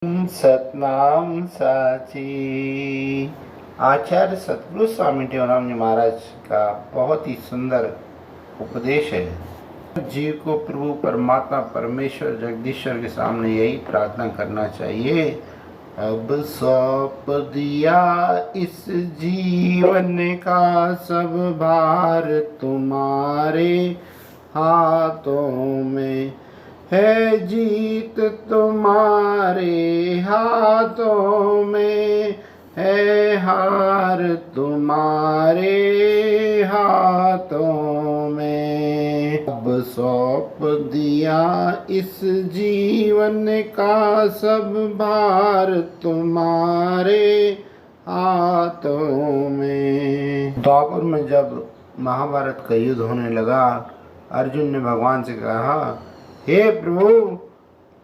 सतनाम साची। आचार्य सतगुरु स्वामी टेवराम जी महाराज का बहुत ही सुंदर उपदेश है। जीव को प्रभु परमात्मा परमेश्वर जगदीश्वर के सामने यही प्रार्थना करना चाहिए, अब सौंप दिया इस जीवन का सब भार तुम्हारे हाथों में है, जीत तुम्हारे हाथों में है, हार तुम्हारे हाथों में। अब सौंप दिया इस जीवन का सब भार तुम्हारे हाथों में। द्वापर में जब महाभारत का युद्ध होने लगा, अर्जुन ने भगवान से कहा, हे प्रभु,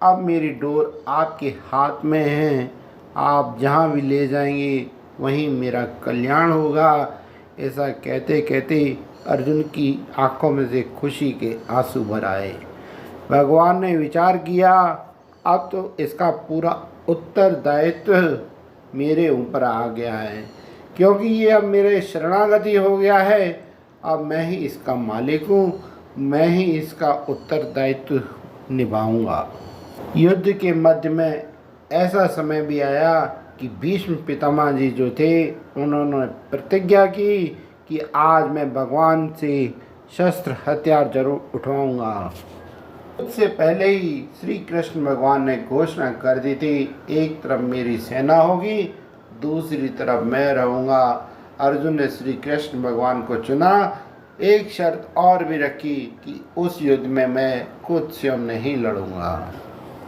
अब मेरी डोर आपके हाथ में है, आप जहाँ भी ले जाएंगे वहीं मेरा कल्याण होगा। ऐसा कहते कहते अर्जुन की आंखों में से खुशी के आंसू भर आए। भगवान ने विचार किया, अब तो इसका पूरा उत्तरदायित्व मेरे ऊपर आ गया है, क्योंकि ये अब मेरे शरणागति हो गया है। अब मैं ही इसका मालिक हूँ, मैं ही इसका उत्तरदायित्व निभाऊंगा। युद्ध के मध्य में ऐसा समय भी आया कि भीष्म पितामह जी जो थे, उन्होंने प्रतिज्ञा की कि आज मैं भगवान से शस्त्र हथियार जरूर उठवाऊंगा। उससे पहले ही श्री कृष्ण भगवान ने घोषणा कर दी थी, एक तरफ मेरी सेना होगी, दूसरी तरफ मैं रहूंगा। अर्जुन ने श्री कृष्ण भगवान को चुना। एक शर्त और भी रखी कि उस युद्ध में मैं खुद स्वयं नहीं लड़ूंगा।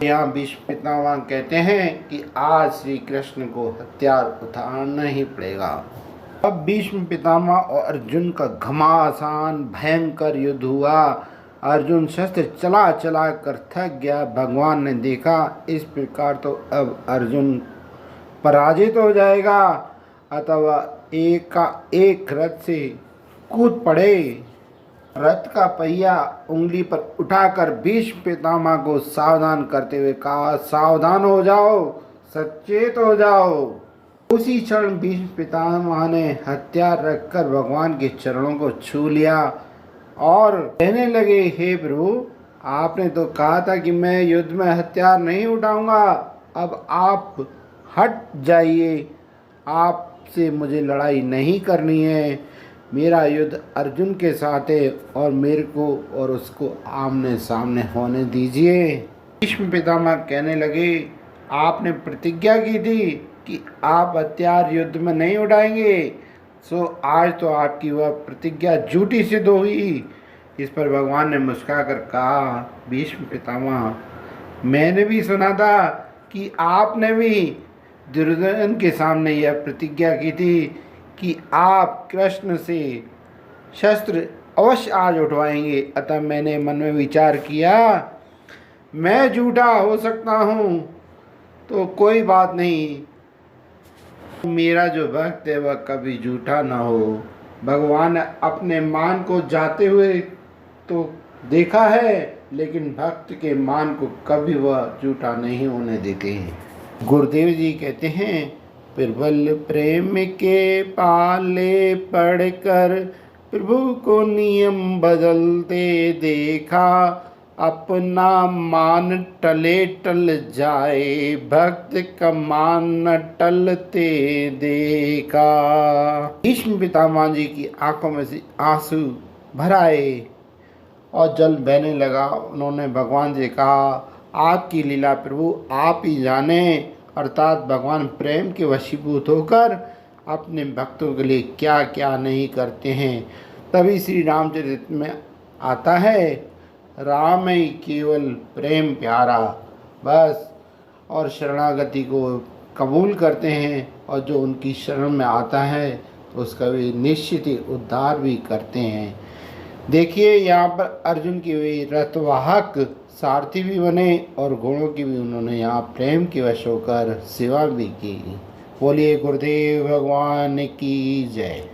यहाँ भीष्म पितामह कहते हैं कि आज श्री कृष्ण को हथियार उठाना ही पड़ेगा। अब भीष्म पितामह और अर्जुन का घमासान भयंकर युद्ध हुआ। अर्जुन शस्त्र चला चला कर थक गया। भगवान ने देखा इस प्रकार तो अब अर्जुन पराजित हो जाएगा, अथवा एक का एक रथ से कूद पड़े। रथ का पहिया उंगली पर उठाकर भीष्म पितामह को सावधान करते हुए कहा, सावधान हो जाओ, सचेत हो जाओ। उसी क्षण भीष्म पितामह ने हथियार रखकर भगवान के चरणों को छू लिया और कहने लगे, हे प्रभु, आपने तो कहा था कि मैं युद्ध में हथियार नहीं उठाऊंगा, अब आप हट जाइए, आपसे मुझे लड़ाई नहीं करनी है। मेरा युद्ध अर्जुन के साथ है और मेरे को और उसको आमने सामने होने दीजिए। भीष्म पितामह कहने लगे, आपने प्रतिज्ञा की थी कि आप हथियार युद्ध में नहीं उठाएंगे, सो आज तो आपकी वह प्रतिज्ञा झूठी सिद्ध हुई। इस पर भगवान ने मुस्कुराकर कहा, भीष्म पितामह, मैंने भी सुना था कि आपने भी दुर्योधन के सामने यह प्रतिज्ञा की थी कि आप कृष्ण से शस्त्र अवश्य आज उठवाएंगे। अतः मैंने मन में विचार किया, मैं झूठा हो सकता हूँ तो कोई बात नहीं, मेरा जो भक्त है वह कभी झूठा ना हो। भगवान ने अपने मान को जाते हुए तो देखा है, लेकिन भक्त के मान को कभी वह झूठा नहीं होने देते हैं। गुरुदेव जी कहते हैं, प्रबल प्रेम के पाले पढ़कर प्रभु को नियम बदलते देखा, अपना मान टले टल जाए, भक्त का मान न टलते देखा। भीष्म पितामह जी की आंखों में से आंसू भर आए और जल बहने लगा। उन्होंने भगवान से कहा, आपकी लीला प्रभु आप ही जाने, अर्थात भगवान प्रेम के वशीभूत होकर अपने भक्तों के लिए क्या क्या नहीं करते हैं। तभी श्री रामचरित में आता है, राम ही केवल प्रेम प्यारा, बस, और शरणागति को कबूल करते हैं, और जो उनकी शरण में आता है तो उसका वे निश्चित ही उद्धार भी करते हैं। देखिए, यहाँ पर अर्जुन की वे रथवाहक सारथी भी बने और घोड़ों की भी उन्होंने यहाँ प्रेम के वश होकर सेवा भी की। बोलिए गुरुदेव भगवान की जय।